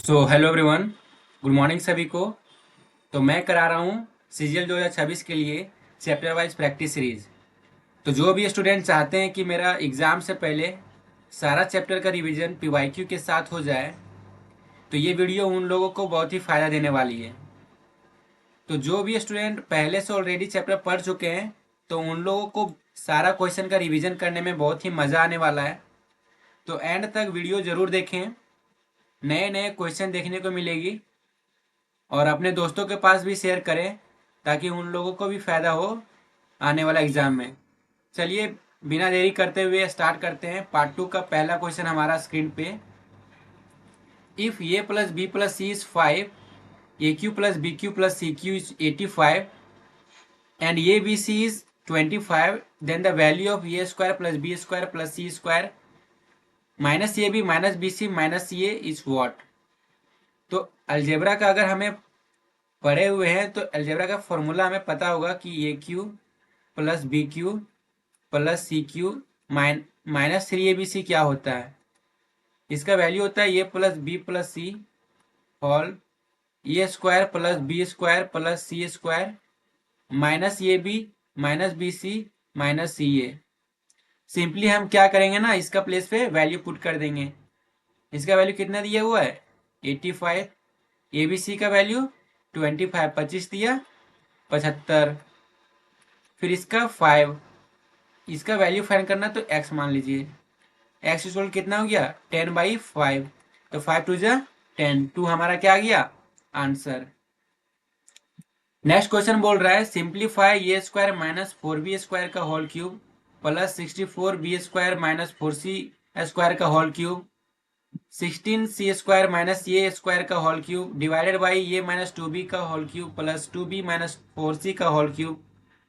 Hello everyone, good morning सभी को। तो मैं करा रहा हूँ सीजीएल 2026 के लिए चैप्टर वाइज प्रैक्टिस सीरीज। तो जो भी स्टूडेंट चाहते हैं कि मेरा एग्ज़ाम से पहले सारा चैप्टर का रिवीजन पीवाईक्यू के साथ हो जाए, तो ये वीडियो उन लोगों को बहुत ही फ़ायदा देने वाली है। तो जो भी स्टूडेंट पहले से ऑलरेडी चैप्टर पढ़ चुके हैं, तो उन लोगों को सारा क्वेश्चन का रिवीजन करने में बहुत ही मज़ा आने वाला है। तो एंड तक वीडियो ज़रूर देखें, नए नए क्वेश्चन देखने को मिलेगी और अपने दोस्तों के पास भी शेयर करें ताकि उन लोगों को भी फ़ायदा हो आने वाला एग्ज़ाम में। चलिए बिना देरी करते हुए स्टार्ट करते हैं। पार्ट 2 का पहला क्वेश्चन हमारा स्क्रीन पे। If A plus B plus C is 5, A cube plus B cube plus C cube is 85 and A B C is 25, then the value of A square plus B square plus C square minus A B minus B C minus C A is what. तो algebra का अगर हमें पढ़े हुए हैं तो algebra का formula हमें पता होगा कि a cube plus B cube plus C cube minus 3abc क्या होता है। इसका वैल्यू होता है a plus B plus c whole a square plus B square plus C square minus A B minus B C minus C a. Simply हम क्या करेंगे ना, इसका प्लेस पे वैल्यू पुट कर देंगे। इसका वैल्यू कितना दिया हुआ है 85, ए बी सी का वैल्यू 25 25 दिया 75, फिर इसका 5, इसका वैल्यू फाइंड करना तो x मान लीजिए। x इक्वल कितना हो गया 10/5, तो 5 टू जा 10, 2 हमारा क्या आ गया आंसर। नेक्स्ट क्वेश्चन बोल रहा है simplify a square minus 4b square का whole cube plus 64b square minus 4c square का whole cube 16c square minus a square का whole cube divided by a minus 2b का whole cube plus 2b minus 4c का whole cube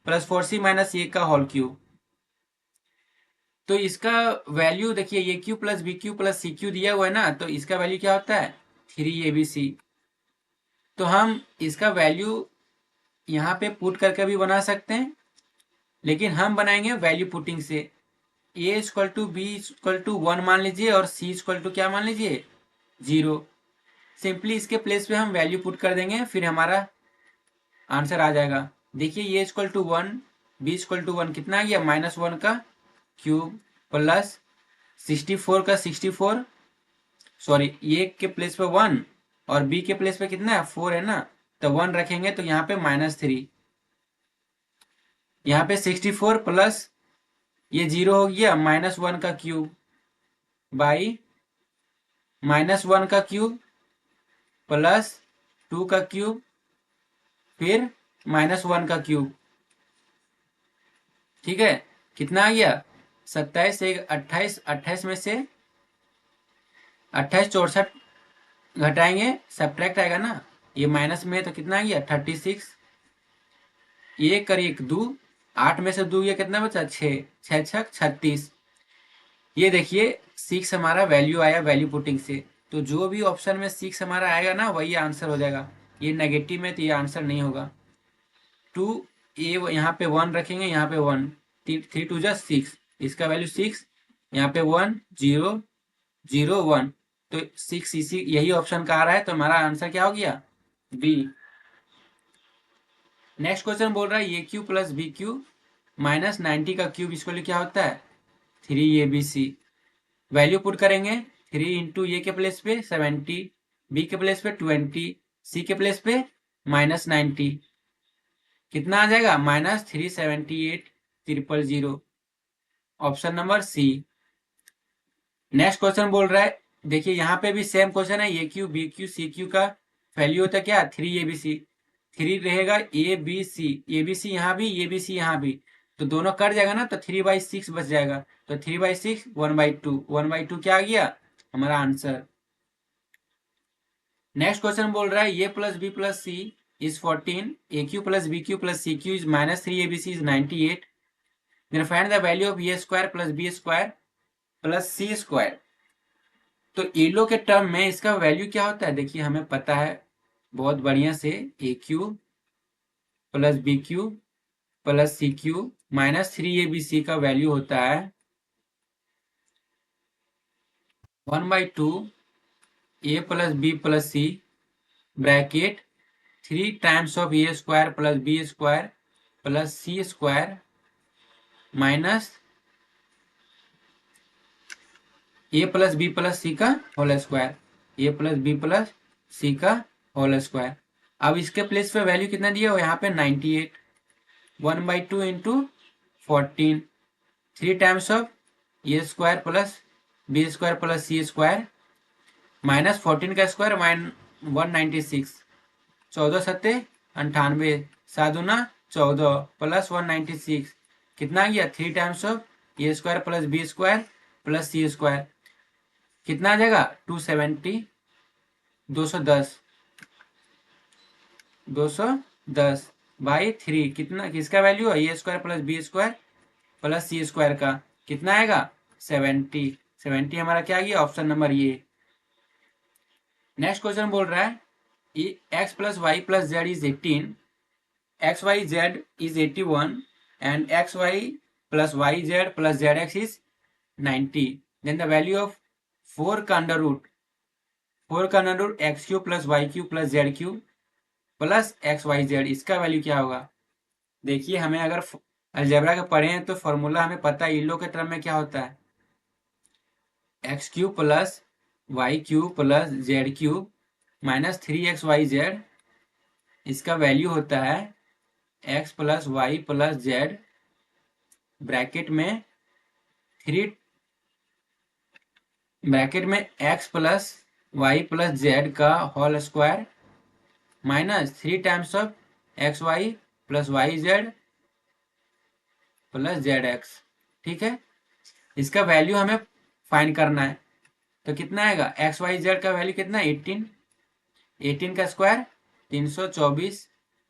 plus 4c minus ए का whole cube. तो इसका value देखिए a cube plus B cube plus C cube दिया हुआ है ना, तो इसका वैल्यू क्या होता है 3abc। तो हम इसका वैल्यू यहाँ पे पुट करके भी बना सकते हैं, लेकिन हम बनाएंगे वैल्यू पुटिंग से। A equal to B equal to 1 मान लीजिए और सी इक्वल टू क्या मान लीजिए 0। सिंपली इसके प्लेस पे हम वैल्यू पुट कर देंगे, फिर हमारा आंसर आ जाएगा। देखिए a equal to 1 b equal to 1 कितना आ गया -1 का क्यूब प्लस 64 का 64, सॉरी ए के प्लेस पे 1 और बी के प्लेस पे कितना है 4 है ना, तो 1 रखेंगे तो यहाँ पे -3, यहाँ पे 64 प्लस ये 0 हो गया -1 का क्यूब बाई -1 का क्यूब प्लस 2 का क्यूब फिर -1 का क्यूब। ठीक है, कितना आ गया 27 से 28, 28 में से 28 64 घटाएंगे सब्ट्रैक्ट आएगा ना, ये माइनस में है तो कितना आ गया 36, एक और एक दो, 8 में से 2 ये कितना बचा 6, 6 छक 36। ये देखिए 6 हमारा वैल्यू आया वैल्यू पुटिंग से, तो जो भी ऑप्शन में 6 हमारा आएगा ना वही आंसर हो जाएगा। ये नेगेटिव में तो ये आंसर नहीं होगा। 2 ए यहाँ पे 1 रखेंगे, यहाँ पे 1, 3 2 जा 6, इसका वैल्यू 6, यहाँ पे 1 0 0 1, तो 6 इसी यही ऑप्शन का आ रहा है, तो हमारा आंसर क्या हो गया बी। नेक्स्ट क्वेश्चन बोल रहा है ए cube plus B cube minus 90 का क्यूब इसको क्या होता है 3abc। वैल्यू पुट करेंगे 3 इंटू ए के प्लेस पे 70, बी के प्लेस पे 20, सी के प्लेस पे -90, कितना आ जाएगा -378,000, option number C. Next question बोल रहा है देखिए यहाँ पे भी सेम क्वेश्चन है, ए cube b cube c cube का वैल्यू होता है क्या 3abc, 3 रहेगा A B c, a B C यहाँ भी ए बी सी यहाँ भी, तो दोनों कट जाएगा ना, तो 3/6 बच जाएगा, तो 3/6 1/2, 1/2 क्या आ गया हमारा आंसर। नेक्स्ट क्वेश्चन बोल रहा है a plus B plus C is 14, a cube plus B cube plus C cube is -3abc is 98, then find the value of A square plus B square plus C square. तो एलो के term में इसका value क्या होता है देखिए हमें पता है बहुत बढ़िया से, a cube plus B cube plus C cube -3abc का वैल्यू होता है 1/2 a plus B plus c bracket 3 times of A square plus B square plus C square minus a plus B plus सी का whole square, a plus B plus सी का whole square. अब इसके place पे value कितना दिया हो यहाँ पे 98, 1/2 into 14, 3 times of A square plus B square plus C square minus 14 का स्क्वायर 196, 14 सत्ते 98, 7 दूना 14 प्लस 196 कितना आ गया 3 times of A square plus B square plus C square कितना आ जाएगा 270, 210, 210 बाई 3 कितना किसका वैल्यू है a square plus B square plus C square का कितना आएगा 70, 70 हमारा क्या आ गया ऑप्शन नंबर ये। नेक्स्ट क्वेश्चन बोल रहा है x plus y plus Z is 18, x Y z is 81 and x y plus y z plus z x is 90, then the value of 4 का अंडर रूट, 4 का under root x cube plus y cube plus Z cube plus X Y Z, इसका value क्या होगा। देखिए हमें अगर algebra का पढ़े हैं तो फॉर्मूला हमें पता है, इलो के टर्म में क्या होता है x cube plus y cube plus z cube minus 3x y Z, इसका वैल्यू होता है x plus y plus z bracket में 3 ब्रैकेट में x plus y plus z का whole square minus 3 times of x y plus y z plus z x. ठीक है, इसका value हमें फाइंड करना है तो कितना आएगा एक्स वाई जेड का वैल्यू कितना 18, 18 का स्क्वायर 324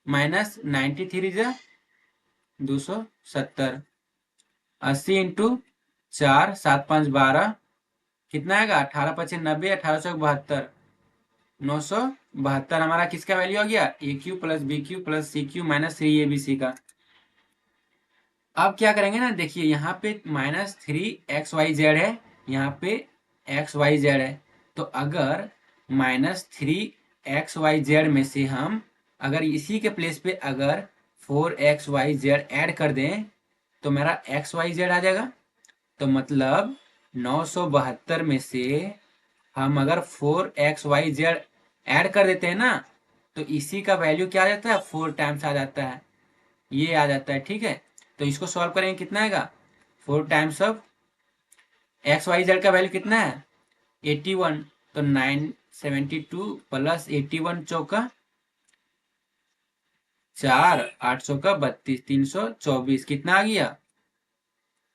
माइनस 93 जा 270, 80 इंटू 4, 7 5 12 कितना आएगा 18 25 90, 1872, 972 हमारा किसका वैल्यू आ गया a cube plus B cube plus C cube minus 3 a B C का। अब क्या करेंगे ना, देखिए यहाँ पे माइनस 3xyz है, यहाँ पे xyz है, तो अगर माइनस 3xyz में से हम अगर इसी के प्लेस पे अगर 4xyz ऐड कर दें तो मेरा xyz आ जाएगा। तो मतलब 972 में से हम अगर 4xyz ऐड कर देते हैं ना तो इसी का वैल्यू क्या आ जाता है 4 टाइम्स आ जाता है, ये आ जाता है। ठीक है, तो इसको सॉल्व करेंगे कितना आएगा 4 times of x Y Z का वैल्यू कितना है 81, तो 972 प्लस 81 चौका 4, 800 का 32, 324 कितना आ गया,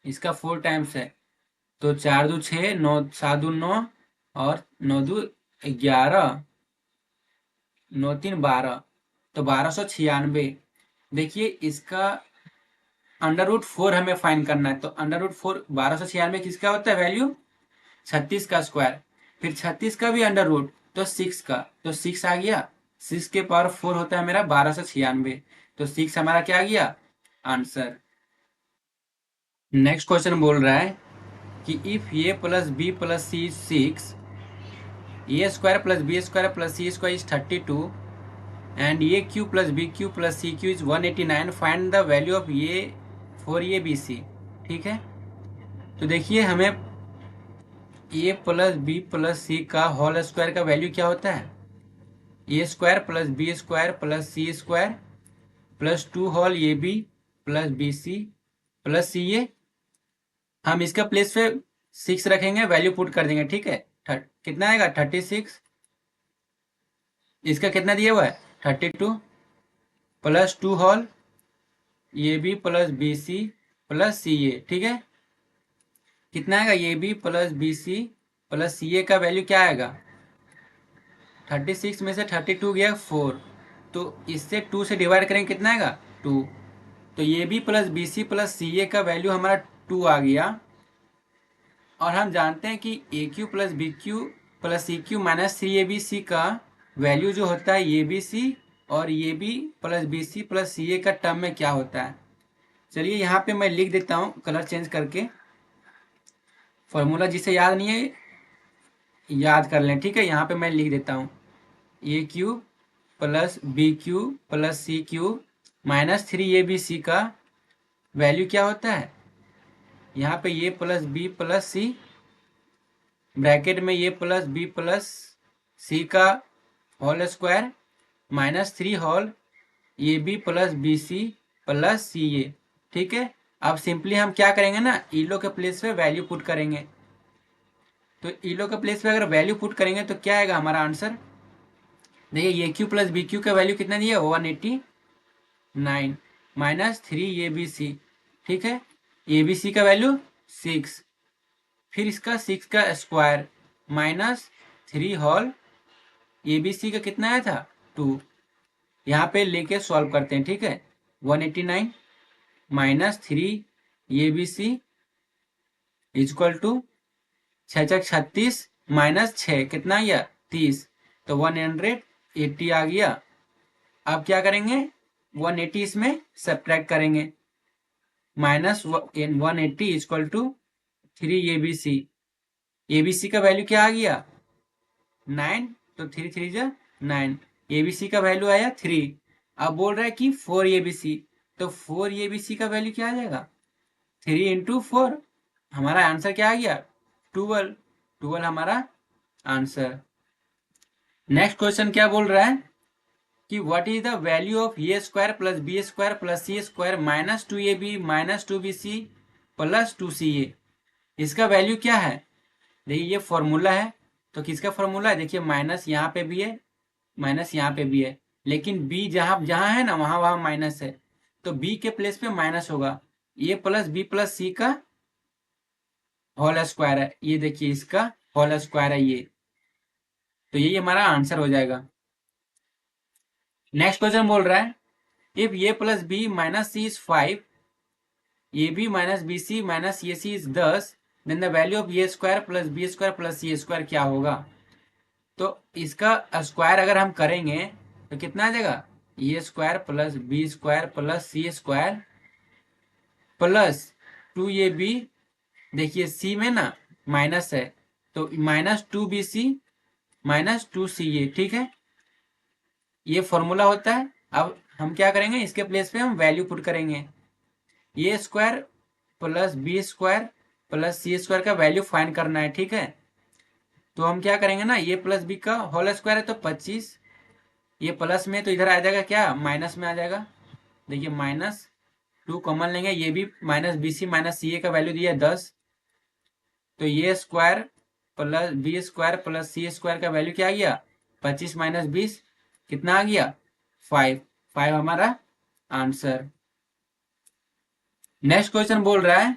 इसका 4 टाइम्स है तो 4 दो 6, 9 7 दो 9 और 9 दो 11, 9 3 12, तो 1296। देखिए इसका अंडर रूट 4 हमें फाइंड करना है, तो अंडर रूट 4 1296 किसका होता है वैल्यू 36 का स्क्वायर, फिर 36 का भी अंडर रूट तो 6 का, तो 6 आ गया, 6 के पावर 4 होता है मेरा 1296, तो 6 हमारा क्या आ गया आंसर। नेक्स्ट क्वेश्चन बोल रहा है कि if A plus B plus c 6, a square plus B square plus C square is 32 and a cube plus B cube plus C cube is 189, find the value of a for a B c. ठीक है, तो देखिए हमें a plus B plus सी का whole square का value क्या होता है a square plus B square plus C square plus 2 whole A B plus B C plus C a. हम इसका प्लेस पे 6 रखेंगे, वैल्यू पुट कर देंगे। ठीक है, कितना आएगा 36, इसका कितना दिया हुआ है 32 plus 2 whole A B plus B C plus C a. ठीक है, कितना आएगा a B plus B C plus C a का वैल्यू क्या आएगा 36 में से 32 गया 4, तो इससे 2 से डिवाइड करेंगे कितना आएगा 2, तो a B plus B C plus C a का वैल्यू हमारा 2 आ गया। और हम जानते हैं कि a cube plus B cube plus C cube minus 3 a B C का वैल्यू जो होता है ए बी सी और a B plus B C plus C a का टर्म में क्या होता है। चलिए यहाँ पे मैं लिख देता हूँ कलर चेंज करके, फॉर्मूला जिसे याद नहीं है याद कर लें, ठीक है। यहाँ पे मैं लिख देता हूँ a cube plus b cube plus c cube minus 3ab का वैल्यू क्या होता है, यहाँ पे a plus B plus c, bracket में ए प्लस बी प्लस सी का whole square minus 3 whole A B plus B C plus C a, ठीक है। अब सिंपली हम क्या करेंगे ना, ईलो के प्लेस पे वैल्यू पुट करेंगे। तो ईलो के प्लेस पे अगर वैल्यू पुट करेंगे तो क्या आएगा हमारा आंसर, देखिए a cube plus B cube का वैल्यू कितना दिया 189 माइनस 3ab, ठीक है। ए बी सी का वैल्यू 6, फिर इसका 6 का square minus 3 whole A B C का कितना आया था 2, यहाँ पे लेके सॉल्व करते हैं, ठीक है। 189 minus 3ab equal to 6×36 minus 6 कितना आ गया 30, तो 180 आ गया। अब क्या करेंगे 180 इसमें सब्ट्रैक्ट करेंगे, minus 180 equal to 3ab, abc का वैल्यू क्या आ गया 9, तो 3 3 जा 9, abc का वैल्यू आया 3। अब बोल रहा है कि 4abc, तो 4abc का वैल्यू क्या आ जाएगा 3 इंटू 4, हमारा आंसर क्या आ गया 12, 12 हमारा आंसर। नेक्स्ट क्वेश्चन क्या बोल रहा है कि what is the value of A square plus B square plus C square minus 2ab minus 2bc plus 2ca, इसका वैल्यू क्या है। देखिए ये फॉर्मूला है, तो किसका फॉर्मूला है, देखिए माइनस यहाँ पे भी है माइनस यहाँ पे भी है, लेकिन b जहाँ जहाँ है ना वहाँ वहाँ माइनस है, तो b के प्लेस पे माइनस होगा, a प्लस बी प्लस सी का होल स्क्वायर है, ये देखिए इसका होल स्क्वायर है ये, तो यही हमारा आंसर हो जाएगा। नेक्स्ट क्वेश्चन बोल रहा है if A plus B minus C is 5, A B minus B C minus A C is 10, then the value of A square plus B square plus C square क्या होगा। तो इसका square अगर हम करेंगे तो कितना आ जाएगा a square plus B square plus C square plus 2ab, देखिए सी में ना माइनस है, तो माइनस 2bc माइनस 2ca, ठीक है, ये फॉर्मूला होता है। अब हम क्या करेंगे इसके प्लेस पे हम वैल्यू पुट करेंगे, a square plus B square plus C square का वैल्यू फाइंड करना है, ठीक है। तो हम क्या करेंगे ना ए प्लस बी का होल स्क्वायर है तो 25, ये प्लस में तो इधर आ जाएगा क्या माइनस में आ जाएगा, देखिए माइनस 2 कॉमन लेंगे, ये भी minus B C minus C a का वैल्यू दिया 10, तो ए square plus B square plus सी स्क्वायर का वैल्यू क्या आ गया 25 माइनस 20 कितना आ गया 5, 5 हमारा आंसर। नेक्स्ट क्वेश्चन बोल रहा है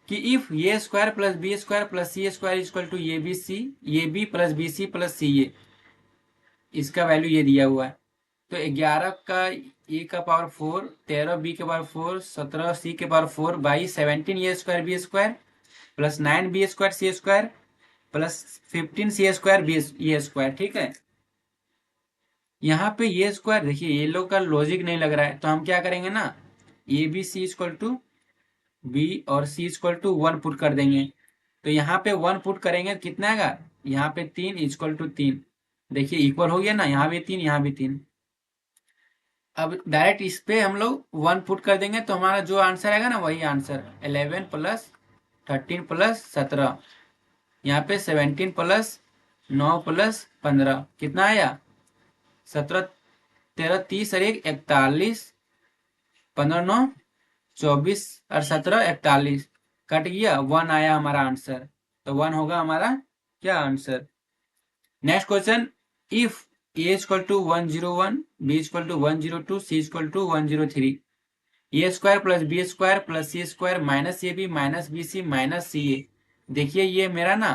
कि if A square plus B square plus C square equal to a B c, a B plus B C plus C a, इसका वैल्यू ये दिया हुआ है। तो 11 का ए का पावर 4, 13 बी के पावर 4, 17 सी के power 4 by 17 A square B square plus 9 B square C square plus 15 C square B A square, ठीक है। यहाँ पे ये स्क्वायर देखिए ये लोग का लॉजिक नहीं लग रहा है, तो हम क्या करेंगे ना A B C equal to B और सी इक्वल टू 1 पुट कर देंगे, तो यहाँ पे 1 पुट करेंगे कितना आएगा, यहाँ पे 3 इक्वल टू 3, देखिए इक्वल हो गया ना, यहाँ भी 3 यहाँ भी 3। अब डायरेक्ट इस पे हम लोग 1 पुट कर देंगे तो हमारा जो आंसर आएगा ना वही आंसर, 11 प्लस 13 प्लस 17, यहाँ पे 17 प्लस 9 प्लस 15 कितना आया 17 13 30 और 1 41, 15 9 24 और 17 41, कट गया 1 आया हमारा आंसर, तो 1 होगा हमारा क्या answer. Next question if a equal to 101, b equal to 102, c equal to 103, a square plus B square plus C square minus A B minus B C minus C a, देखिए ये मेरा ना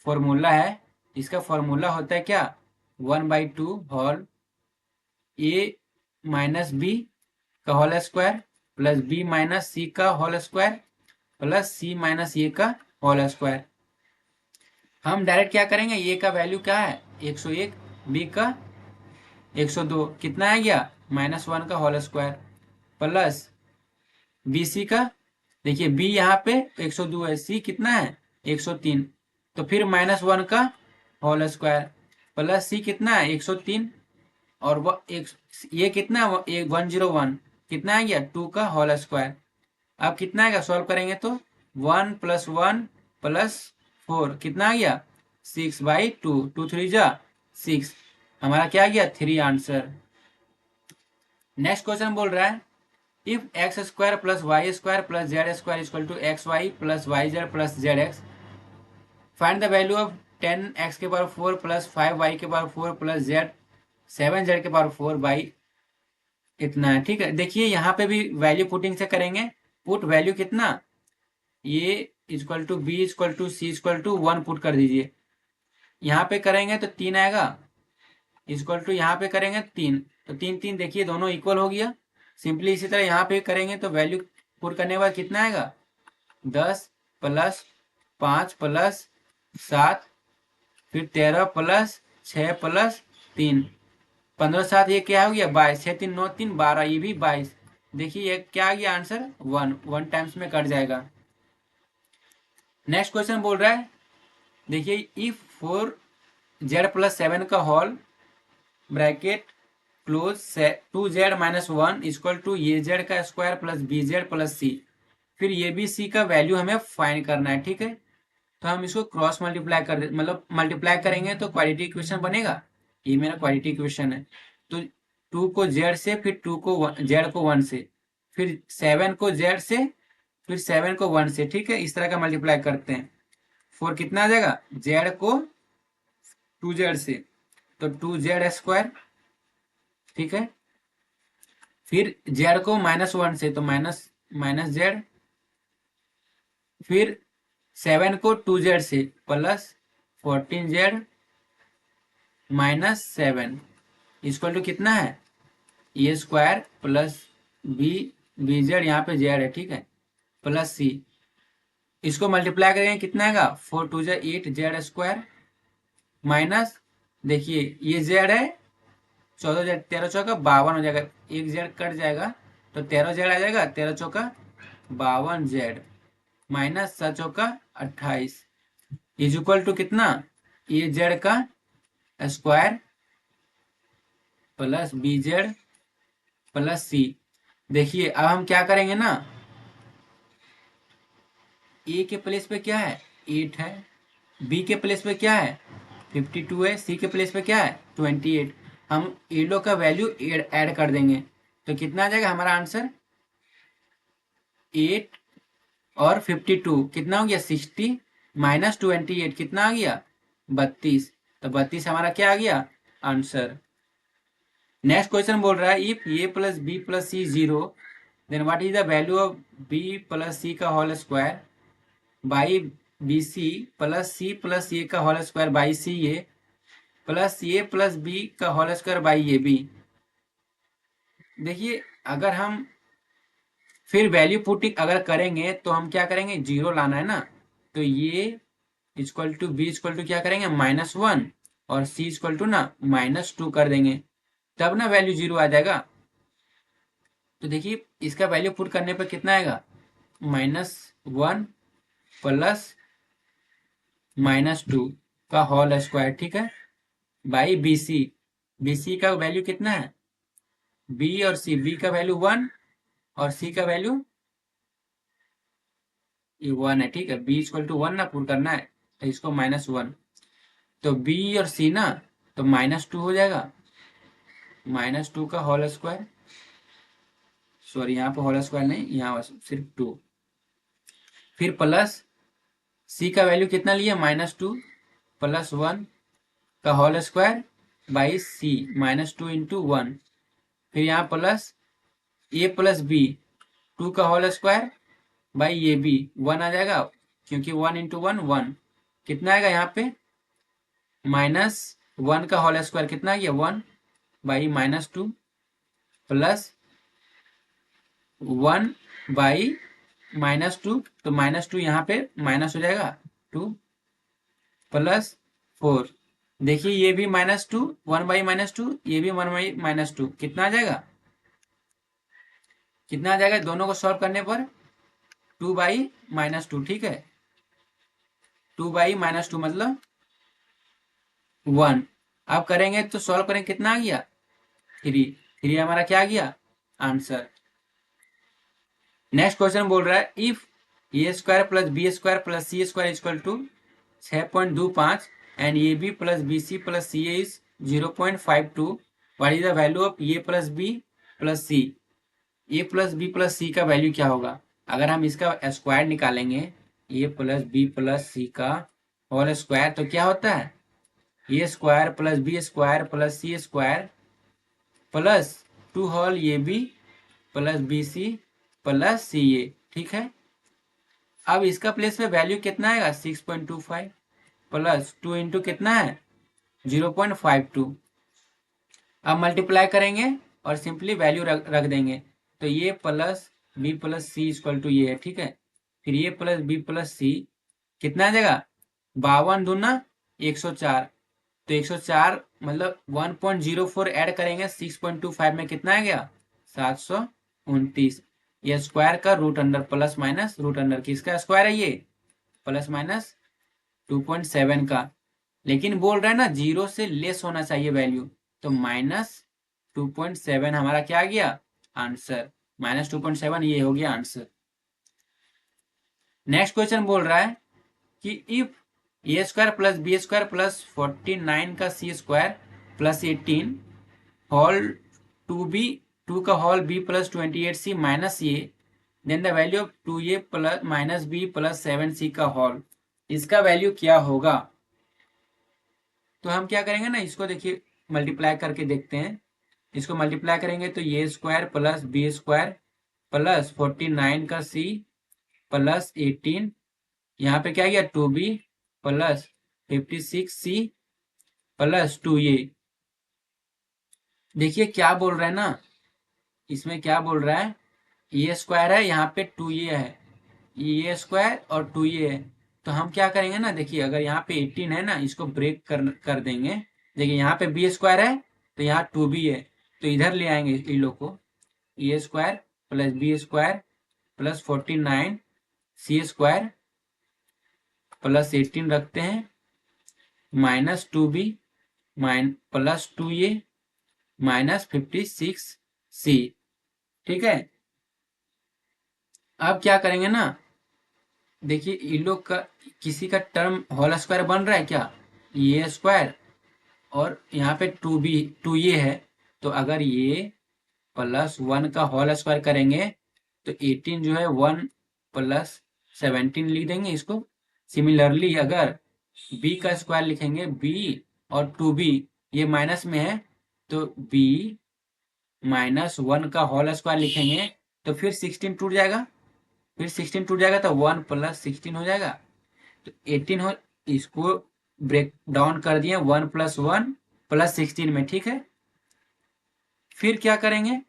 formula है, इसका formula होता है क्या 1/2 whole ए minus B का whole square plus B minus सी का होल स्क्वायर प्लस सी माइनस ए का होल स्क्वायर। हम डायरेक्ट क्या करेंगे ए का वैल्यू क्या है 101, बी का 102 कितना आ गया -1 का whole square plus B C का, देखिए बी यहाँ पे 102 है, सी कितना है 103, तो फिर -1 का होल स्क्वायर प्लस सी कितना है 103 और वो एक ये कितना 101 कितना आ गया 2 का होल स्क्वायर। अब कितना आएगा सॉल्व करेंगे तो 1 + 1 + 4 कितना आ गया 6/2 2 3 जा 6 हमारा क्या आ गया 3 आंसर। नेक्स्ट क्वेश्चन बोल रहा है if x² + y² + z² = xy + yz + zx find the value of 10x⁴ + 5y⁴ + z 7z⁴ by इतना है। ठीक है, देखिए यहाँ पे भी वैल्यू पुटिंग से करेंगे। पुट वैल्यू कितना ये equal to B equal to C equal to 1 put कर दीजिए। यहाँ पे करेंगे तो 3 आएगा इक्वल टू यहाँ पे करेंगे 3 तो 3 3 देखिए दोनों इक्वल हो गया। सिंपली इसी तरह यहाँ पे करेंगे तो वैल्यू पुट करने के बाद कितना आएगा 10 + 5 + 7 फिर 13 + 6 + 3 15 7 ये क्या हो गया 22 6 3 9 3 12 ये भी 22। देखिए ये क्या आ गया आंसर 1 टाइम्स में कट जाएगा। नेक्स्ट क्वेश्चन बोल रहा है देखिए इफ 4z + 7 का whole bracket close 2z - 1 equal to az² + bz + c फिर ये भी c का वैल्यू हमें फाइंड करना है। ठीक है, तो हम इसको क्रॉस मल्टीप्लाई कर मतलब मल्टीप्लाई करेंगे तो क्वाड्रेटिक इक्वेशन बनेगा। ये मेरा क्वाड्रेटिक इक्वेशन है। तो 2 को z से फिर 2 को z को 1 से फिर 7 को z से फिर 7 को 1 से। ठीक है, इस तरह का मल्टीप्लाई करते हैं। 4 कितना आ जाएगा z को 2z से तो 2z²। ठीक है, फिर z को -1 से तो -z फिर 7 को 2z से प्लस 14z -7 इक्वल टू कितना है a² + bz यहाँ पे z है। ठीक है, प्लस c इसको मल्टीप्लाई करेंगे कितना आएगा 4 2 8 z² माइनस देखिए ये z है 14 13 चौका 52 हो जाएगा एक z कट जाएगा तो 13 z आ जाएगा 13 चौका 52 z माइनस 7 चौका 28 इज इक्वल टू कितना ये z का square plus bz plus c। देखिए अब हम क्या करेंगे ना a के प्लेस पे क्या है 8 है b के प्लेस पे क्या है 52 है c के प्लेस पे क्या है 28 हम ये लोग का वैल्यू ऐड कर देंगे तो कितना आ जाएगा हमारा आंसर 8 और 52 कितना हो गया 60 माइनस 28 कितना आ गया 32 तो 32 हमारा क्या आ गया आंसर। नेक्स्ट क्वेश्चन बोल रहा है if a + b + c 0 then what is the value of b + c का whole square by bc plus c + a का whole square by ca plus a + b का होल स्क्वायर बाई ab। देखिए अगर हम फिर वैल्यू पुटिंग अगर करेंगे तो हम क्या करेंगे 0 लाना है ना तो ये equal to b equal to क्या करेंगे -1 और c इक्वल टू ना -2 कर देंगे तब ना वैल्यू 0 आ जाएगा। तो देखिए इसका वैल्यू पुट करने पर कितना आएगा -1 प्लस -2 का होल स्क्वायर। ठीक है, बाई bc का वैल्यू कितना है b और c b का वैल्यू 1 और c का वैल्यू ये 1 है। ठीक है, b इक्वल टू 1 ना पुट करना है तो इसको -1 तो b और c ना तो -2 हो जाएगा -2 का होल स्क्वायर सॉरी यहाँ पे होल स्क्वायर नहीं यहाँ सिर्फ 2 फिर प्लस c का वैल्यू कितना लिया -2 प्लस 1 का होल स्क्वायर बाई c -2 × 1 फिर यहाँ प्लस a + b 2 का होल स्क्वायर बाई ये भी 1 आ जाएगा क्योंकि 1 × 1 1 कितना आएगा यहाँ पे -1 का होल स्क्वायर कितना आ गया 1 बाई -2 प्लस 1 बाई -2 तो -2 यहाँ पे माइनस हो जाएगा 2 प्लस 4 देखिए ये भी -2 1 बाई -2 ये भी 1 बाई -2 कितना आ जाएगा दोनों को सॉल्व करने पर 2 बाई -2। ठीक है, 2 बाई -2 मतलब 1। अब करेंगे तो सॉल्व करेंगे, कितना आ गया 3। 3 हमारा क्या आ गया आंसर। नेक्स्ट क्वेश्चन बोल रहा है if A square plus B square plus C square equal to 6.25 and A B plus B C plus C A is 0.52, what is the value of A plus B plus C. A plus B plus सी का value क्या होगा? अगर हम इसका square निकालेंगे a plus B plus सी का whole square तो क्या होता है a square plus B square plus C square plus 2 whole A B plus B C plus C a. ठीक है, अब इसका प्लेस पे वैल्यू कितना आएगा 6.25 प्लस 2 इंटू कितना है 0.52। अब मल्टीप्लाई करेंगे और सिंपली वैल्यू रख देंगे, तो ये plus B plus C equal to ये है। ठीक है, फिर ये प्लस बी प्लस सी कितना आ जाएगा 52 दूना 104, तो 104 मतलब 1.04 ऐड करेंगे 6.25 में कितना आ गया 729। ये स्क्वायर का root under plus minus root under किसका स्क्वायर है ये प्लस माइनस 2.7 का, लेकिन बोल रहा है ना जीरो से लेस होना चाहिए वैल्यू, तो -2.7 हमारा क्या आ गया आंसर। -2.7 ये हो गया आंसर। नेक्स्ट क्वेश्चन बोल रहा है कि if A square plus B square plus 49 का C square plus 18 whole two का whole B plus 28c minus A, then the value of 2a plus minus B plus 7c का whole, इसका value क्या होगा? तो हम क्या करेंगे ना, इसको देखिए मल्टीप्लाई करके देखते हैं। इसको मल्टीप्लाई करेंगे तो ए square plus B square plus 49 का सी प्लस 18, यहाँ पे क्या गया 2b plus 56c plus 2a। देखिए क्या बोल रहा है ना, इसमें क्या बोल रहा है ए स्क्वायर है, यहाँ पे 2a है, ए स्क्वायर और 2a है, तो हम क्या करेंगे ना, देखिए अगर यहाँ पे 18 है ना, इसको ब्रेक कर देंगे। देखिए यहाँ पे बी स्क्वायर है तो यहाँ 2b है, तो इधर ले आएंगे इन लोग को, a square plus B square plus 49 c square plus 18 रखते हैं minus 2b plus 2a minus 56c। ठीक है, अब क्या करेंगे ना, देखिए इन लोग का किसी का टर्म होल स्क्वायर बन रहा है क्या, ये स्क्वायर और यहाँ पे 2 ये है, तो अगर ये प्लस 1 का होल स्क्वायर करेंगे तो 18 जो है 1 प्लस 17 लिख देंगे इसको। सिमिलरली अगर b का स्क्वायर लिखेंगे b और 2b ये माइनस में है तो b माइनस 1 का होल स्क्वायर लिखेंगे तो फिर 16 टूट जाएगा, फिर 16 टूट जाएगा तो 1 प्लस 16 हो जाएगा, तो 18 हो, इसको ब्रेक डाउन कर दिए 1 प्लस 1 प्लस 16 में। ठीक है, फिर क्या करेंगे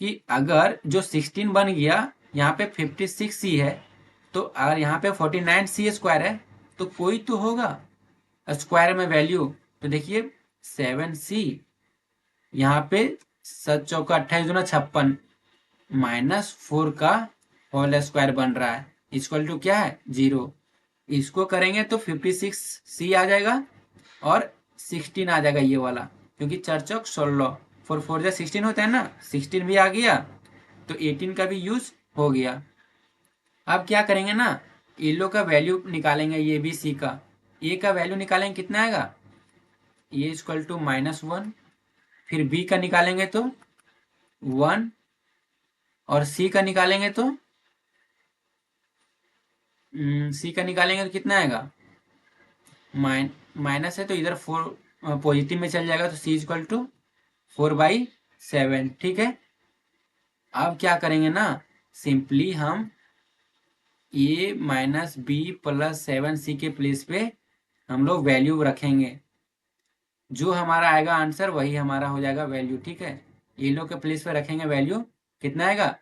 कि अगर जो 16 बन गया यहाँ पे 56c है, तो अगर यहाँ पे 49c स्क्वायर है तो कोई तो होगा स्क्वायर में वैल्यू, तो देखिए 7c यहाँ पे 7 चौका 28 दूना 56 माइनस 4 का होल स्क्वायर बन रहा है इक्वल टू क्या है 0। इसको करेंगे तो 56c आ जाएगा और 16 आ जाएगा ये वाला, क्योंकि 4 चौक 16 4 4 जा 16 होता है ना, 16 भी आ गया तो 18 का भी यूज हो गया। अब क्या करेंगे ना, ये लोग का वैल्यू निकालेंगे, ये भी सी का ए का वैल्यू निकालेंगे कितना आएगा ए इक्वल टू -1, फिर बी का निकालेंगे तो 1 और सी का निकालेंगे तो कितना आएगा माइनस है तो इधर 4 पॉजिटिव में चल जाएगा, तो सी इक्वल टू 4/7। ठीक है, अब क्या करेंगे ना, सिंपली हम ए माइनस बी प्लस 7c के प्लेस पे हम लोग वैल्यू रखेंगे, जो हमारा आएगा आंसर वही हमारा हो जाएगा वैल्यू। ठीक है, ये लोग के प्लेस पे रखेंगे वैल्यू, कितना आएगा,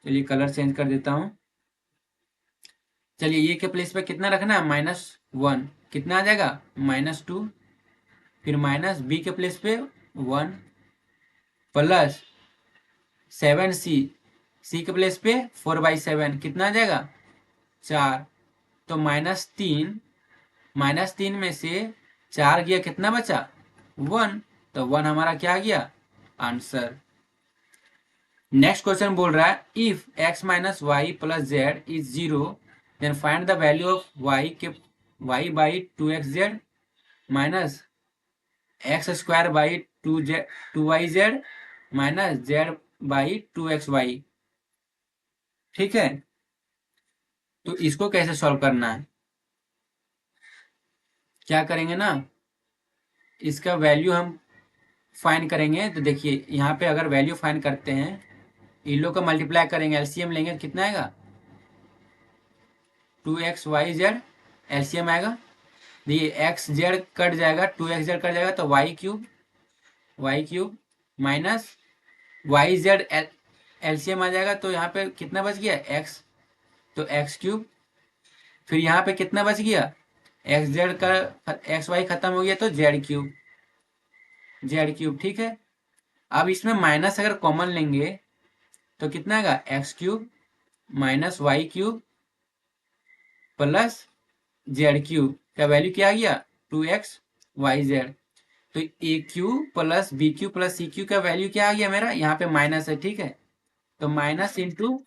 चलिए कलर चेंज कर देता हूँ। चलिए ये के प्लेस पे कितना रखना है -1, कितना आ जाएगा -2, फिर माइनस बी के प्लेस पे 1 प्लस 7c, सी के प्लेस पे 4/7 कितना आ जाएगा 4, तो -3 में से 4 गया, कितना बचा 1, तो 1 हमारा क्या आ गया आंसर। नेक्स्ट क्वेश्चन बोल रहा है if x minus Y plus Z is 0 then find the value of y by 2xz minus X square by 2yz minus z by 2xy। ठीक है, तो इसको कैसे सॉल्व करना है, क्या करेंगे ना, इसका वैल्यू हम फाइंड करेंगे। तो देखिए यहाँ पे अगर वैल्यू फाइंड करते हैं, इन लोग का मल्टीप्लाई करेंगे, एलसीएम लेंगे तो कितना आएगा 2xyz, एलसीएम आएगा। देखिए एक्स जेड कट जाएगा, 2xz कट जाएगा तो y cube minus y z LCM आ जाएगा, तो यहाँ पे कितना बच गया एक्स, तो एक्स क्यूब। फिर यहाँ पे कितना बच गया एक्स जेड का, एक्स वाई खत्म हो गया तो जेड क्यूब। ठीक है, अब इसमें माइनस अगर कॉमन लेंगे तो कितना आएगा x cube minus y cube plus z cube का वैल्यू क्या आ गया 2xyz। तो a cube plus B cube plus C cube का वैल्यू क्या आ गया मेरा, यहाँ पे माइनस है। ठीक है, तो minus into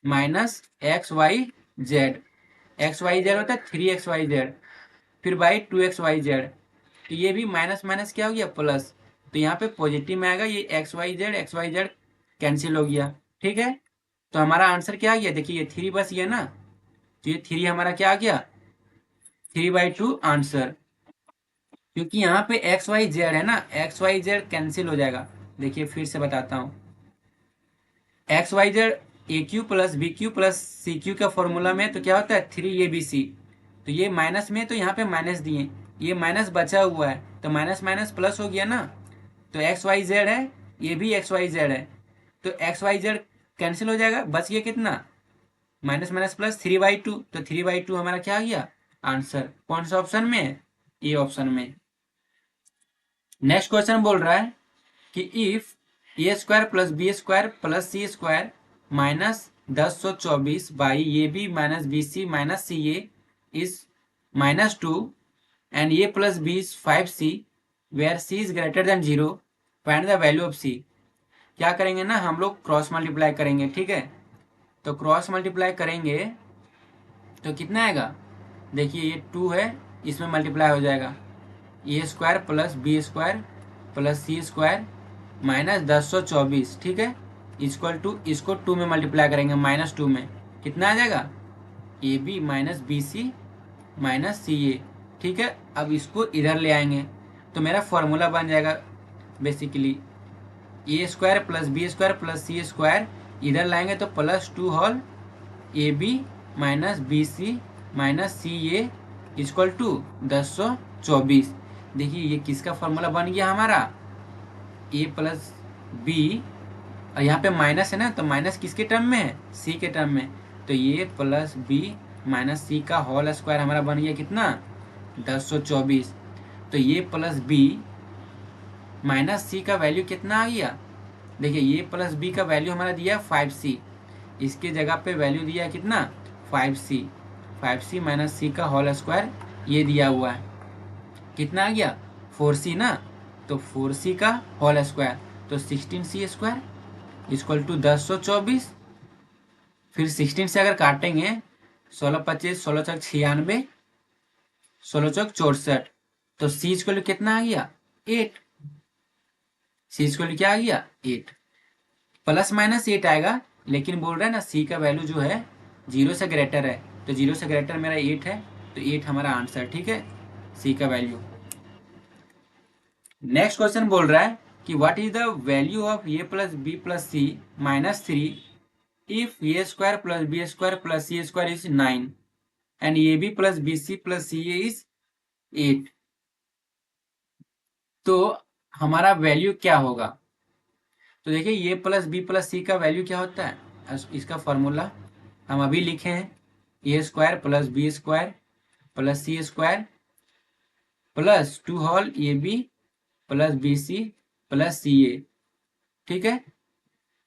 minus X Y Z होता है 3xyz, फिर बाई 2xyz। तो ये भी माइनस माइनस क्या हो गया प्लस, तो यहाँ पे पॉजिटिव में आएगा, ये एक्स वाई जेड कैंसिल हो गया। ठीक है, तो हमारा आंसर क्या आ गया, देखिए ये 3 बस गया ना, तो ये 3 हमारा क्या आ गया 3/2 आंसर। क्योंकि यहाँ पे एक्स वाई जेड है ना, एक्स वाई जेड कैंसिल हो जाएगा। देखिए फिर से बताता हूँ, X Y Z A cube plus B cube plus C cube का फॉर्मूला में तो क्या होता है 3abc। तो ये माइनस में, तो यहाँ पे माइनस दिए, ये माइनस बचा हुआ है तो माइनस माइनस प्लस हो गया ना, तो एक्स वाई जेड है, ये भी एक्स वाई जेड है, तो एक्स वाई जेड कैंसिल हो जाएगा, बच गया कितना माइनस माइनस प्लस 3/2, तो 3/2 हमारा क्या आ गया आंसर। कौन सा ऑप्शन में, ए ऑप्शन में। नेक्स्ट क्वेश्चन बोल रहा है कि if A square plus B square plus C square minus 1024 by a B minus B C minus C A is -2 and a plus b is 5c where c is greater than 0 find the value of c. क्या करेंगे ना, हम लोग cross multiply करेंगे। ठीक है, तो cross multiply करेंगे तो कितना आएगा, देखिए ये 2 है, इसमें मल्टीप्लाई हो जाएगा a square plus B square plus C square minus 1024। ठीक है, इक्वल टू, इसको 2 में मल्टीप्लाई करेंगे -2 में, कितना आ जाएगा a B minus B C minus C a. ठीक है, अब इसको इधर ले आएंगे तो मेरा फॉर्मूला बन जाएगा basically a square plus B square plus C square, इधर लाएंगे तो +2 whole A B minus B C minus C A equal to 1024। देखिए ये किसका फॉर्मूला बन गया हमारा, ए प्लस बी, और यहाँ पे माइनस है ना, तो माइनस किसके टर्म में है सी के टर्म में, तो ये प्लस बी माइनस सी का होल स्क्वायर हमारा बन गया कितना 1024। तो ये प्लस बी माइनस सी का वैल्यू कितना आ गया, देखिए ये प्लस बी का वैल्यू हमारा दिया 5c, इसके जगह पे वैल्यू दिया कितना 5c माइनस सी का होल स्क्वायर, ये दिया हुआ है कितना आ गया 4c ना, तो 4c का होल स्क्वायर, तो 16c स्क्वायर इक्वल टू 1024। फिर 16 से अगर काटेंगे 16 25 16 चौक 96 16 चौक 64, तो c इक्वल कितना आ गया 8, सी इक्वल क्या आ गया 8, प्लस माइनस 8 आएगा, लेकिन बोल रहा है ना सी का वैल्यू जो है 0 से ग्रेटर है, तो 0 से ग्रेटर मेरा 8 है, तो 8 हमारा आंसर। ठीक है, सी का वैल्यू। नेक्स्ट क्वेश्चन बोल रहा है कि what is the value of A plus B plus C -3 if A square plus B square plus C square is 9 and A B plus B C plus C A is 8। तो हमारा value क्या होगा, तो देखिए A plus B plus सी का value क्या होता है, इसका फॉर्मूला हम अभी लिखे हैं, a square plus B square plus C square plus 2 whole A B plus B C plus C a. ठीक है,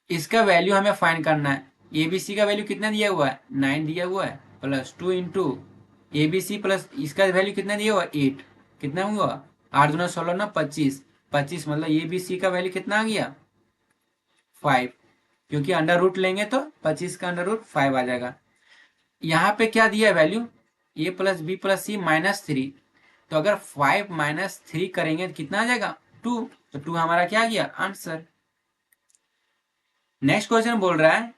इसका वैल्यू हमें फाइंड करना है, ए बी सी का वैल्यू कितना दिया हुआ है 9 दिया हुआ है, plus 2 into A B C plus इसका वैल्यू कितना दिया हुआ है 8, कितना हुआ, 8 दूना 16 ना 25, 25 मतलब ए बी सी का वैल्यू कितना आ गया 5, क्योंकि अंडर रूट लेंगे तो 25 का अंडर रूट 5 आ जाएगा। यहाँ पे क्या दिया वैल्यू, ए प्लस बी प्लस सी -3, तो अगर 5 - 3 करेंगे तो कितना आ जाएगा 2, तो 2 हमारा क्या आ गया आंसर। नेक्स्ट क्वेश्चन बोल रहा है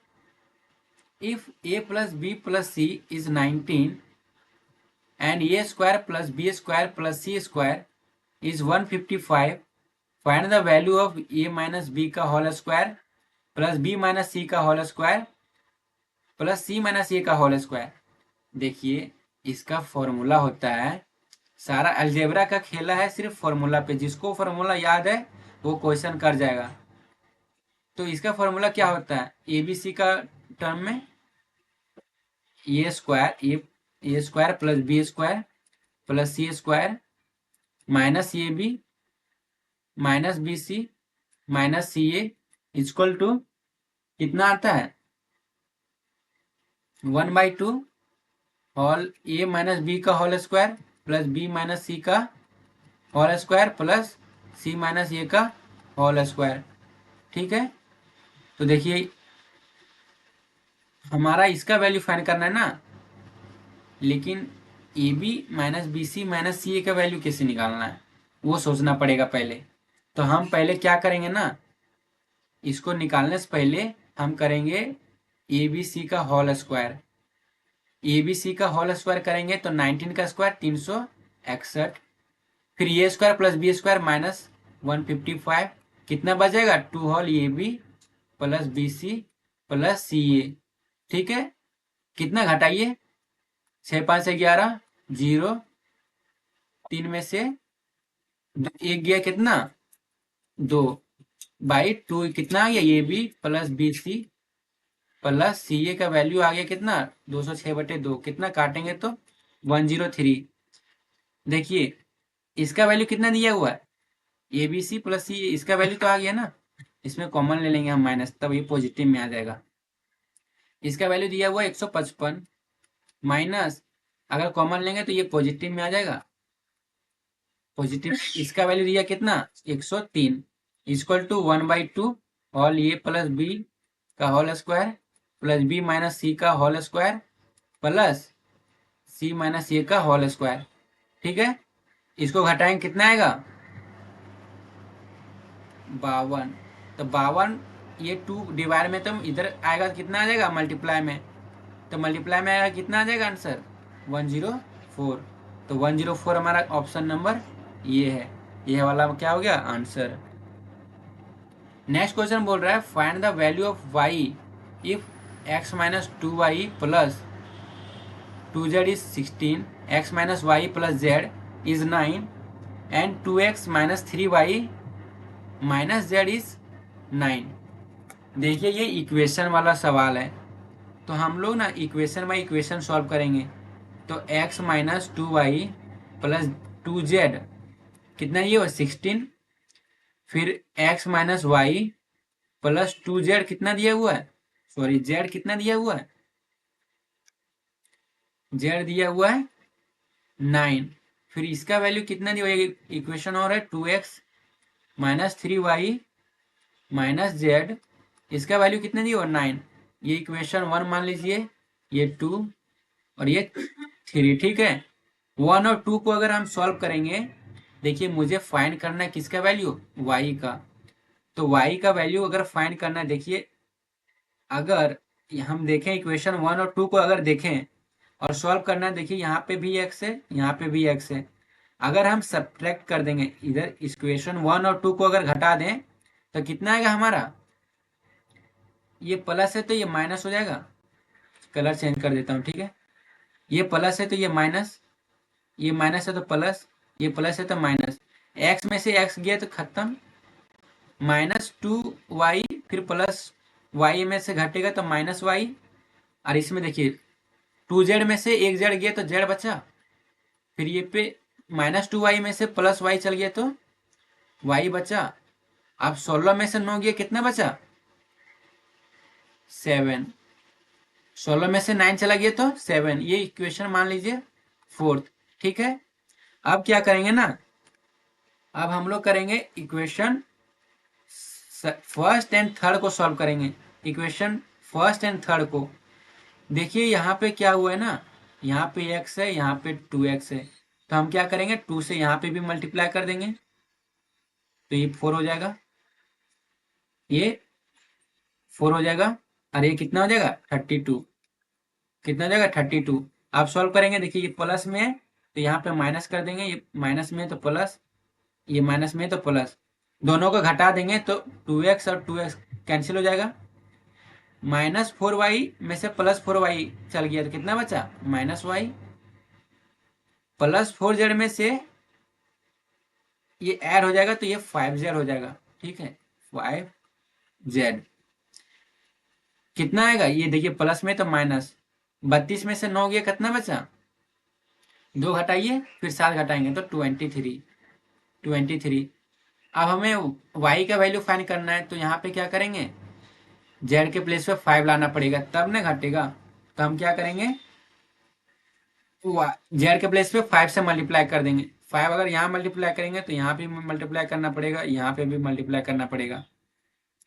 if a plus B plus C is 19 and a square plus b square plus c square is 155, find the value of a minus b का whole square plus b minus सी का whole square plus c minus a का whole square. देखिए इसका formula होता है, सारा algebra का खेला है सिर्फ फॉर्मूला पे, जिसको फॉर्मूला याद है वो क्वेश्चन कर जाएगा। तो इसका फॉर्मूला क्या होता है, ए बी सी का टर्म में A square plus B square plus C square minus A B minus B C minus C A equal to कितना आता है 1/2 होल ए माइनस बी का whole square plus B minus सी का whole square plus सी minus ए का whole square. ठीक है, तो देखिए हमारा इसका वैल्यू फाइंड करना है ना, लेकिन a B minus B C minus C a का वैल्यू कैसे निकालना है वो सोचना पड़ेगा पहले। तो हम पहले क्या करेंगे ना, इसको निकालने से पहले हम करेंगे ए बी सी का whole square. A B C का होल स्क्वायर करेंगे तो 19 का स्क्वायर 361, फिर a square plus B square minus 155, कितना बचेगा 2 whole A B plus B C plus C a. ठीक है, कितना घटाइए 6 5 से 11 0, 3 में से 1 गया कितना 2/2, कितना आ गया a B plus B C plus C a का वैल्यू आ गया कितना 206/2, कितना काटेंगे तो 103। देखिए इसका वैल्यू कितना दिया हुआ है ए बी सी प्लस सी, इसका वैल्यू तो आ गया ना, इसमें कॉमन ले लेंगे हम माइनस, तब ये पॉजिटिव में आ जाएगा। इसका वैल्यू दिया हुआ है 155 माइनस, अगर कॉमन लेंगे तो ये पॉजिटिव में आ जाएगा पॉजिटिव। इसका वैल्यू दिया कितना 103 equal to 1/2 whole a plus b का whole square plus B minus सी का होल स्क्वायर प्लस सी माइनस ए का होल स्क्वायर। ठीक है, इसको घटाएंगे कितना आएगा 52, तो 52 ये 2 डिवाइड में तो इधर आएगा कितना आ जाएगा मल्टीप्लाई में, तो मल्टीप्लाई में आएगा कितना आ जाएगा आंसर 104। तो 104 हमारा ऑप्शन नंबर ये है, ये वाला क्या हो गया आंसर। नेक्स्ट क्वेश्चन बोल रहा है find the value of Y if x minus 2y plus 2z is 16, x minus Y plus z is 9 and 2x minus 3y minus z is 9। देखिए ये इक्वेशन वाला सवाल है, तो हम लोग ना इक्वेशन बाई इक्वेशन सॉल्व करेंगे। तो x minus 2y plus 2z कितना ये हुआ 16, फिर x minus Y plus 2z कितना दिया हुआ है, सॉरी z कितना दिया हुआ है, z दिया हुआ है 9, फिर इसका वैल्यू कितना दिया हुआ है, इक्वेशन और है 2x minus 3y minus z, इसका वैल्यू कितना दिया हुआ 9, ये इक्वेशन 1 मान लीजिए, ये 2 और ये 3। ठीक है, 1 और 2 को अगर हम सॉल्व करेंगे, देखिए मुझे फाइंड करना है किसका वैल्यू y का, तो y का वैल्यू अगर फाइंड करना है, देखिए अगर हम देखें इक्वेशन 1 और 2 को अगर देखें और सॉल्व करना है, देखिए यहाँ पे भी x है यहाँ पे भी x है, अगर हम सब्ट्रैक्ट कर देंगे इधर इक्वेशन 1 और 2 को अगर घटा दें तो कितना आएगा हमारा, ये प्लस है तो ये माइनस हो जाएगा, कलर चेंज कर देता हूँ। ठीक है, ये प्लस है तो ये माइनस, ये माइनस है तो प्लस, ये प्लस है तो माइनस, x में से x गया तो खत्म, -2y फिर प्लस y में से घटेगा तो -y, और इसमें देखिए 2z में से एक z गया तो z बचा, फिर ये पे -2y में से प्लस y चल गया तो y बचा। अब 16 में से 9 गया कितना बचा 7, 16 में से 9 चला गया तो 7, ये इक्वेशन मान लीजिए 4th। ठीक है, अब क्या करेंगे ना, अब हम लोग करेंगे इक्वेशन फर्स्ट एंड थर्ड को सॉल्व करेंगे। इक्वेशन फर्स्ट एंड थर्ड को देखिए, यहाँ पे क्या हुआ है ना, यहाँ पे x है, यहाँ पे 2x है, तो हम क्या करेंगे 2 से यहाँ पे भी मल्टीप्लाई कर देंगे, तो ये 4 हो जाएगा, ये 4 हो जाएगा, और ये कितना हो जाएगा 32, कितना हो जाएगा 32। आप सॉल्व करेंगे, देखिए ये प्लस में है तो यहाँ पे माइनस कर देंगे, ये माइनस में है तो प्लस, ये माइनस में है तो प्लस, दोनों को घटा देंगे तो 2x और 2x कैंसिल हो जाएगा, -4y में से +4y चल गया तो कितना बचा -y, +4z में से ये ऐड हो जाएगा तो ये 5z हो जाएगा, ठीक है 5z। कितना आएगा ये देखिए, प्लस में तो माइनस, 32 में से 9 गया, कितना बचा 2 घटाइए फिर 7 घटाएंगे तो 23। अब हमें y का वैल्यू फाइंड करना है, तो यहाँ पे क्या करेंगे, z के प्लेस पे 5 लाना पड़ेगा तब ना घटेगा, तो हम क्या करेंगे z के प्लेस पे 5 से मल्टीप्लाई कर देंगे, 5 अगर यहाँ मल्टीप्लाई करेंगे तो यहाँ पे मल्टीप्लाई करना पड़ेगा, यहाँ पे भी मल्टीप्लाई करना पड़ेगा,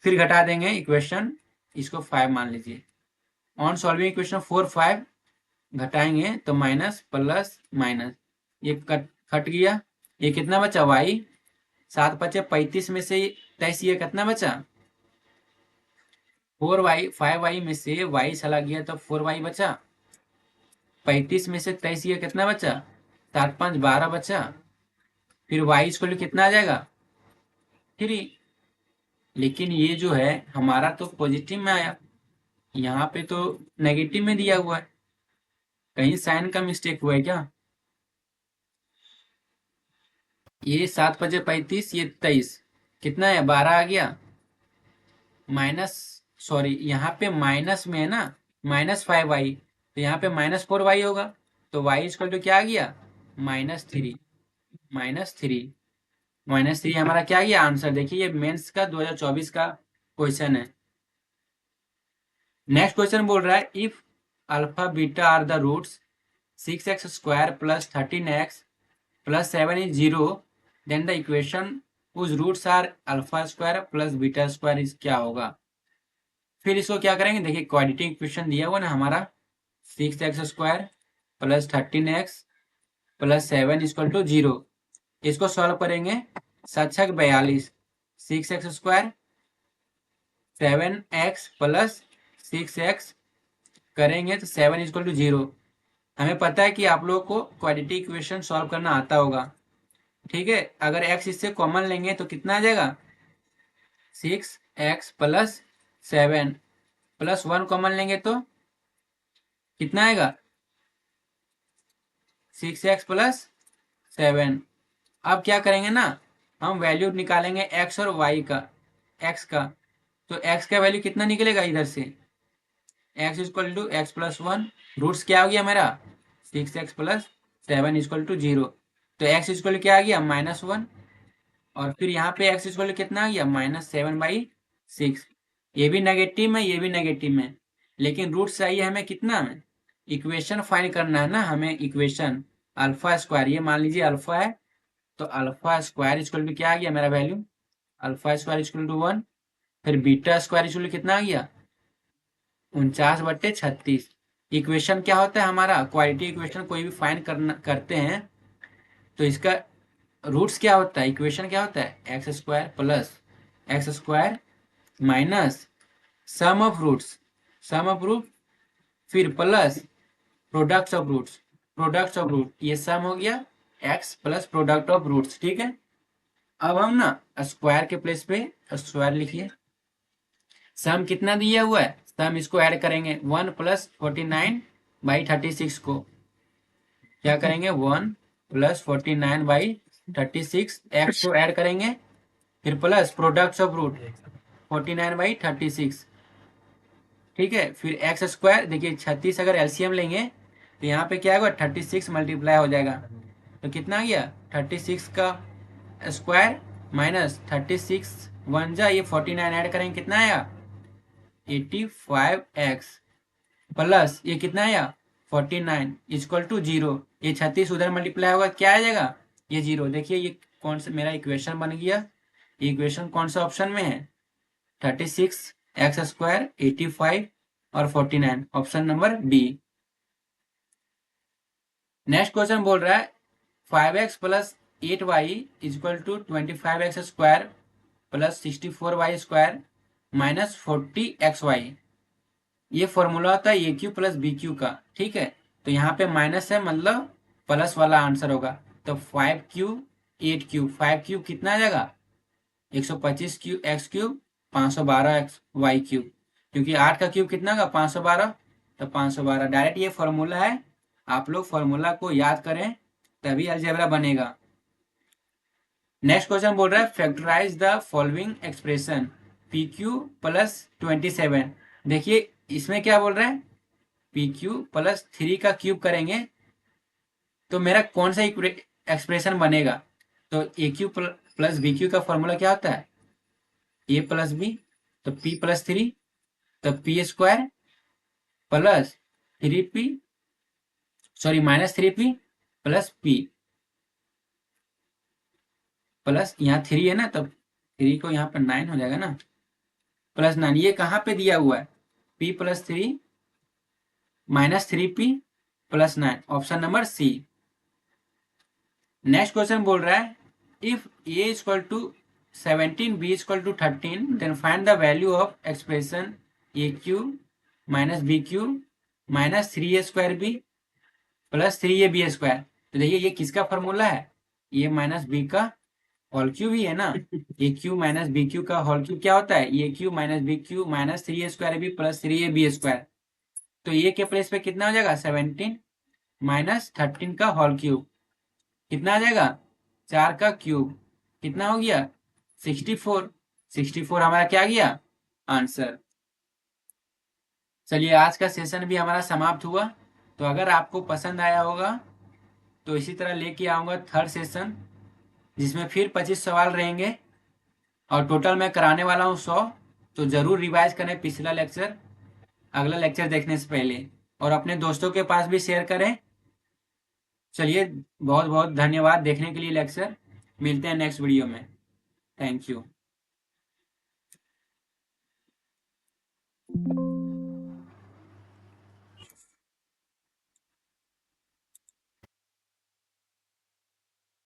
फिर घटा देंगे इक्वेशन, इसको 5 मान लीजिए। ऑन सॉल्विंग इक्वेशन 4 5 घटाएंगे तो माइनस प्लस माइनस, ये कट गया, ये कितना बचा y, 7 बचे 35 में से 23, ये कितना बचा 4y, 5y में से y चला गया तो 4y बचा, 35 में से 23 ये कितना बचा 7 5 12 बचा, फिर y इसको कितना आ जाएगा 3। लेकिन ये जो है हमारा तो पॉजिटिव में आया, यहाँ पे तो नेगेटिव में दिया हुआ है, कहीं साइन का मिस्टेक हुआ है क्या, ये 7 बजे 35, ये 23, कितना है 12 आ गया, माइनस, सॉरी यहाँ पे माइनस में है ना, -5y, तो यहाँ पे -4y होगा, तो y इक्वल टू क्या आ गया -3, -3 हमारा क्या आ गया आंसर। देखिए ये मेंस का 2024 का क्वेश्चन है। नेक्स्ट क्वेश्चन बोल रहा है, if alpha beta are the roots 6x² + 13x + 7 is 0, then the equation whose roots are α² + β² is क्या होगा। फिर इसको क्या करेंगे, देखिए क्वाड्रेटिक इक्वेशन दिया हुआ ना हमारा, 6x² + 13x + 7 = 0, इसको सॉल्व करेंगे, 7 छक 42, 6x² 7x + 6x करेंगे तो 7 = 0। हमें पता है कि आप लोगों को क्वाड्रेटिक इक्वेशन सॉल्व करना आता होगा, ठीक है। अगर x इससे कॉमन लेंगे तो कितना आ जाएगा 6x + 7 + 1 कॉमन लेंगे तो कितना आएगा 6x + 7। अब क्या करेंगे ना, हम वैल्यू निकालेंगे x और y का, x का, तो x का वैल्यू कितना निकलेगा इधर से, x = x + 1, रूट्स क्या हो गया मेरा 6x + 7 = 0, तो x = क्या आ गया -1, और फिर यहाँ पे x = कितना आ गया -7/6, ये भी नेगेटिव में, ये भी नेगेटिव में, लेकिन रूट चाहिए हमें कितना में, इक्वेशन फाइंड करना है ना हमें, इक्वेशन α², ये मान लीजिए अल्फा है, तो α² = क्या आ गया मेरा वैल्यू α² = 1, फिर β² कितना आ गया 49/36। इक्वेशन क्या होता है हमारा, क्वालिटी इक्वेशन कोई भी फाइंड करते हैं तो इसका रूट्स क्या होता है, इक्वेशन क्या होता है x² + x² minus sum of root, फिर प्लस प्रोडक्ट्स ऑफ रूट, ये सम हो गया x + प्रोडक्ट ऑफ रूट्स, ठीक है। अब हम ना स्क्वायर के प्लेस पे स्क्वायर लिखिए, सम कितना दिया हुआ है, सम इसको ऐड करेंगे 1 + 49/36 को, क्या करेंगे 1 + 49/36, x को ऐड करेंगे, फिर प्लस प्रोडक्ट्स ऑफ रूट 49/36, ठीक है, फिर x², देखिए 36 अगर एलसीएम लेंगे तो यहाँ पे क्या होगा 36 मल्टीप्लाई हो जाएगा, तो कितना आ गया 36 का स्क्वायर माइनस 36 1 जा, ये 49 ऐड करेंगे कितना आया 85x प्लस ये कितना आया 49 = 0, ये 36 उधर मल्टीप्लाई होगा क्या आ जाएगा ये 0। देखिए ये कौन सा मेरा इक्वेशन बन गया। इक्वेशन कौन सा ऑप्शन में है? 36 एक्स स्क्वायर 85 और 49, option number D. Next question बोल रहा है 5x plus 8y equal to 25x square plus 64y square minus 40xy। ये फॉर्मूला होता है ए क्यू प्लस बी क्यू का, ठीक है। तो यहाँ पे माइनस है, मतलब प्लस वाला आंसर होगा। तो 5 क्यू 8 क्यू, 5 क्यू कितना आ जाएगा? 125 cube X cube 512 X Y cube, क्योंकि 8 का क्यूब कितना होगा? 512। तो 512 डायरेक्ट ये फॉर्मूला है। आप लोग फॉर्मूला को याद करें तभी अलजेब्रा बनेगा। नेक्स्ट क्वेश्चन बोल रहा है factorise the following expression P cube plus 27। देखिए इसमें क्या बोल रहा है? पी क्यू प्लस 3 का क्यूब करेंगे तो मेरा कौन सा एक्सप्रेशन बनेगा? तो a cube plus B cube का फॉर्मूला क्या होता है? ए प्लस बी, तो पी प्लस 3, तो P square plus 3p, sorry minus 3p plus P, plus यहाँ 3 है ना, तो 3 को यहाँ पर 9 हो जाएगा ना, प्लस 9। ये कहाँ पे दिया हुआ है? p plus 3 minus 3p plus 9, option number C. Next question बोल रहा है if a equal to 17 b equal to 13 then find the value of expression A cube minus B cube minus 3a square B plus 3ab square. तो देखिए ये किसका फॉर्मूला है? A minus B का होल क्यूब ही है ना। A cube minus B cube का होल क्यूब क्या होता है? ए cube minus B cube minus 3a square B plus 3ab square. तो ए के प्लेस पे कितना हो जाएगा? 17 माइनस 13 का होल क्यूब, कितना आ जाएगा? 4 का क्यूब, कितना हो गया? 64। 64 हमारा क्या गया? आंसर। चलिए आज का सेशन भी हमारा समाप्त हुआ। तो अगर आपको पसंद आया होगा तो इसी तरह लेके आऊँगा थर्ड सेशन, जिसमें फिर 25 सवाल रहेंगे और टोटल मैं कराने वाला हूँ 100। तो ज़रूर रिवाइज करें पिछला लेक्चर अगला लेक्चर देखने से पहले, और अपने दोस्तों के पास भी शेयर करें। चलिए बहुत बहुत धन्यवाद देखने के लिए लेक्चर। मिलते हैं नेक्स्ट वीडियो में। Thank you.